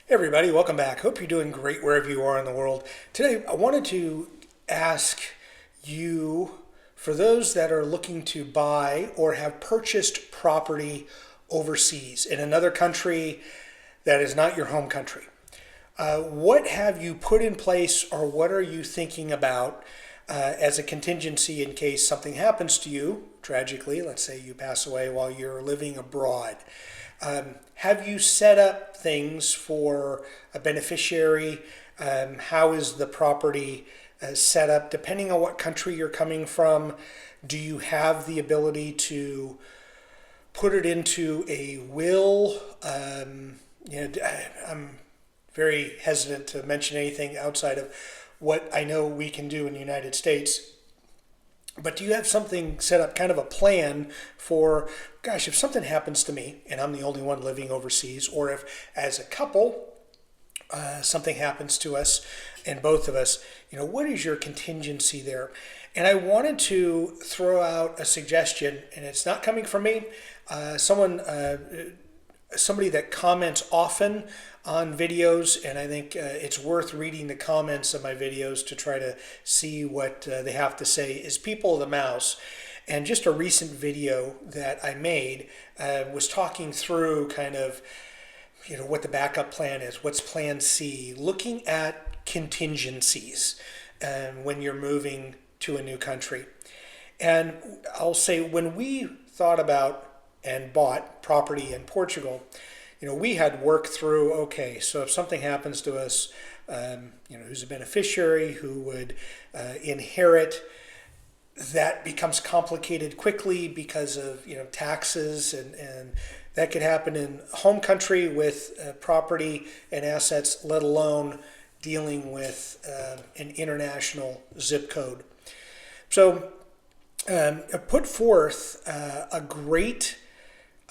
Hey everybody, welcome back. Hope you're doing great wherever you are in the world. Today, I wanted to ask you, for those that are looking to buy or have purchased property overseas in another country that is not your home country, what have you put in place or what are you thinking about as a contingency in case something happens to you, tragically, let's say you pass away while you're living abroad? Have you set up things for a beneficiary? How is the property set up? Depending on what country you're coming from, do you have the ability to put it into a will? I'm very hesitant to mention anything outside of what I know we can do in the United States. But do you have something set up, kind of a plan for, gosh, if something happens to me and I'm the only one living overseas, or if as a couple something happens to us and both of us, what is your contingency there? And I wanted to throw out a suggestion, and it's not coming from me. Somebody that comments often on videos, and I think it's worth reading the comments of my videos to try to see what they have to say, is People of the Mouse. And just a recent video that I made was talking through kind of what the backup plan is, what's plan C, looking at contingencies when you're moving to a new country. And I'll say, when we thought about and bought property in Portugal, we had worked through, okay, so if something happens to us, who's a beneficiary, who would inherit, that becomes complicated quickly because of, taxes, and that could happen in home country with property and assets, let alone dealing with an international zip code. So I put forth a great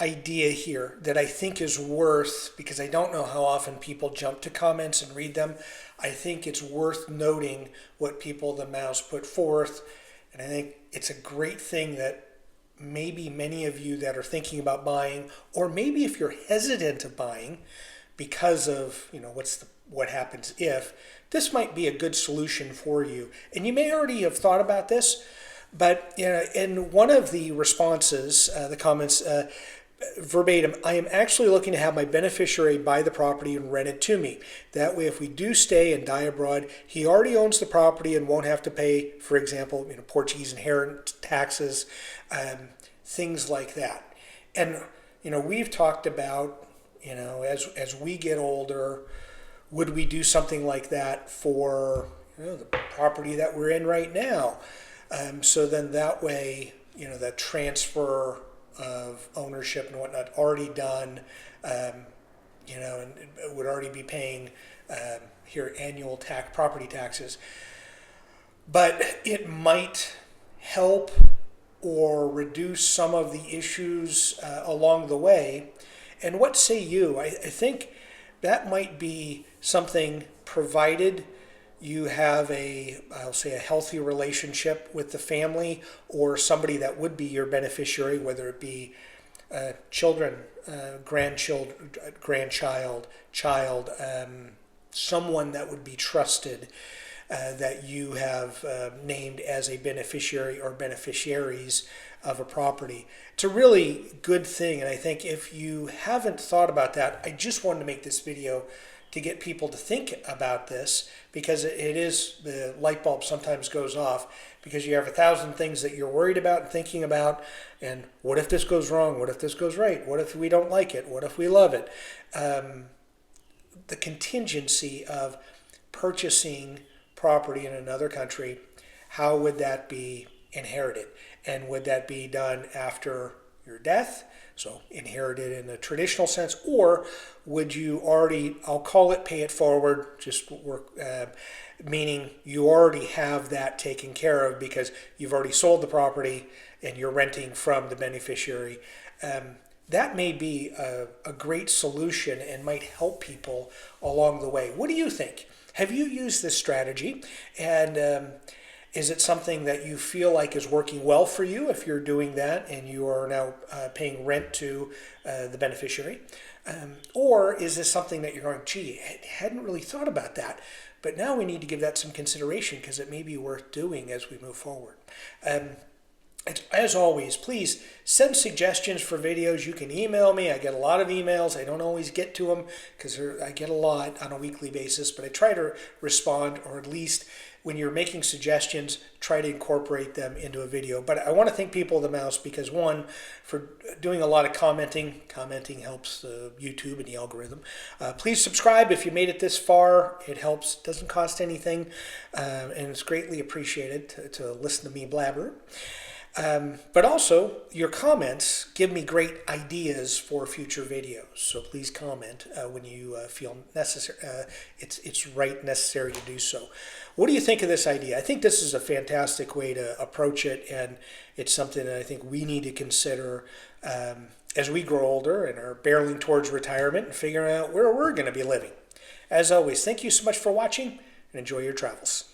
idea here that I think is worth, because I don't know how often people jump to comments and read them. I think it's worth noting what People of the Mouse put forth, and I think it's a great thing that maybe many of you that are thinking about buying, or maybe if you're hesitant of buying because of what happens if, this might be a good solution for you. And you may already have thought about this, but in one of the responses, the comments, verbatim, I am actually looking to have my beneficiary buy the property and rent it to me. That way, if we do stay and die abroad, he already owns the property and won't have to pay, for example, Portuguese inheritance taxes, things like that. And we've talked about, as we get older, would we do something like that for the property that we're in right now? So then that way, that transfer of ownership and whatnot already done, and would already be paying here annual property taxes. But it might help or reduce some of the issues along the way. And what say you? I think that might be something, provided you have I'll say a healthy relationship with the family or somebody that would be your beneficiary, whether it be children, grandchild, child, someone that would be trusted, that you have named as a beneficiary or beneficiaries of a property. It's a really good thing, and I think if you haven't thought about that, I just wanted to make this video to get people to think about this, because it is, the light bulb sometimes goes off because you have 1,000 things that you're worried about and thinking about, and what if this goes wrong? What if this goes right? What if we don't like it? What if we love it? The contingency of purchasing property in another country, how would that be inherited? And would that be done after your death? So inherited in a traditional sense, or would you already, I'll call it pay it forward, just work, meaning you already have that taken care of because you've already sold the property and you're renting from the beneficiary. That may be a great solution and might help people along the way. What do you think? Have you used this strategy? And is it something that you feel like is working well for you if you're doing that and you are now paying rent to the beneficiary? Or is this something that you're going, gee, I hadn't really thought about that, but now we need to give that some consideration because it may be worth doing as we move forward. As always, please send suggestions for videos. You can email me. I get a lot of emails. I don't always get to them because I get a lot on a weekly basis, but I try to respond, or at least when you're making suggestions, try to incorporate them into a video. But I want to thank People of the Mouse because, one, for doing a lot of commenting. Commenting helps YouTube and the algorithm. Please subscribe if you made it this far. It helps. Doesn't cost anything, and it's greatly appreciated to listen to me blabber. But also, your comments give me great ideas for future videos. So please comment when you feel necessary. It's necessary to do so. What do you think of this idea? I think this is a fantastic way to approach it, and it's something that I think we need to consider as we grow older and are barreling towards retirement and figuring out where we're going to be living. As always, thank you so much for watching, and enjoy your travels.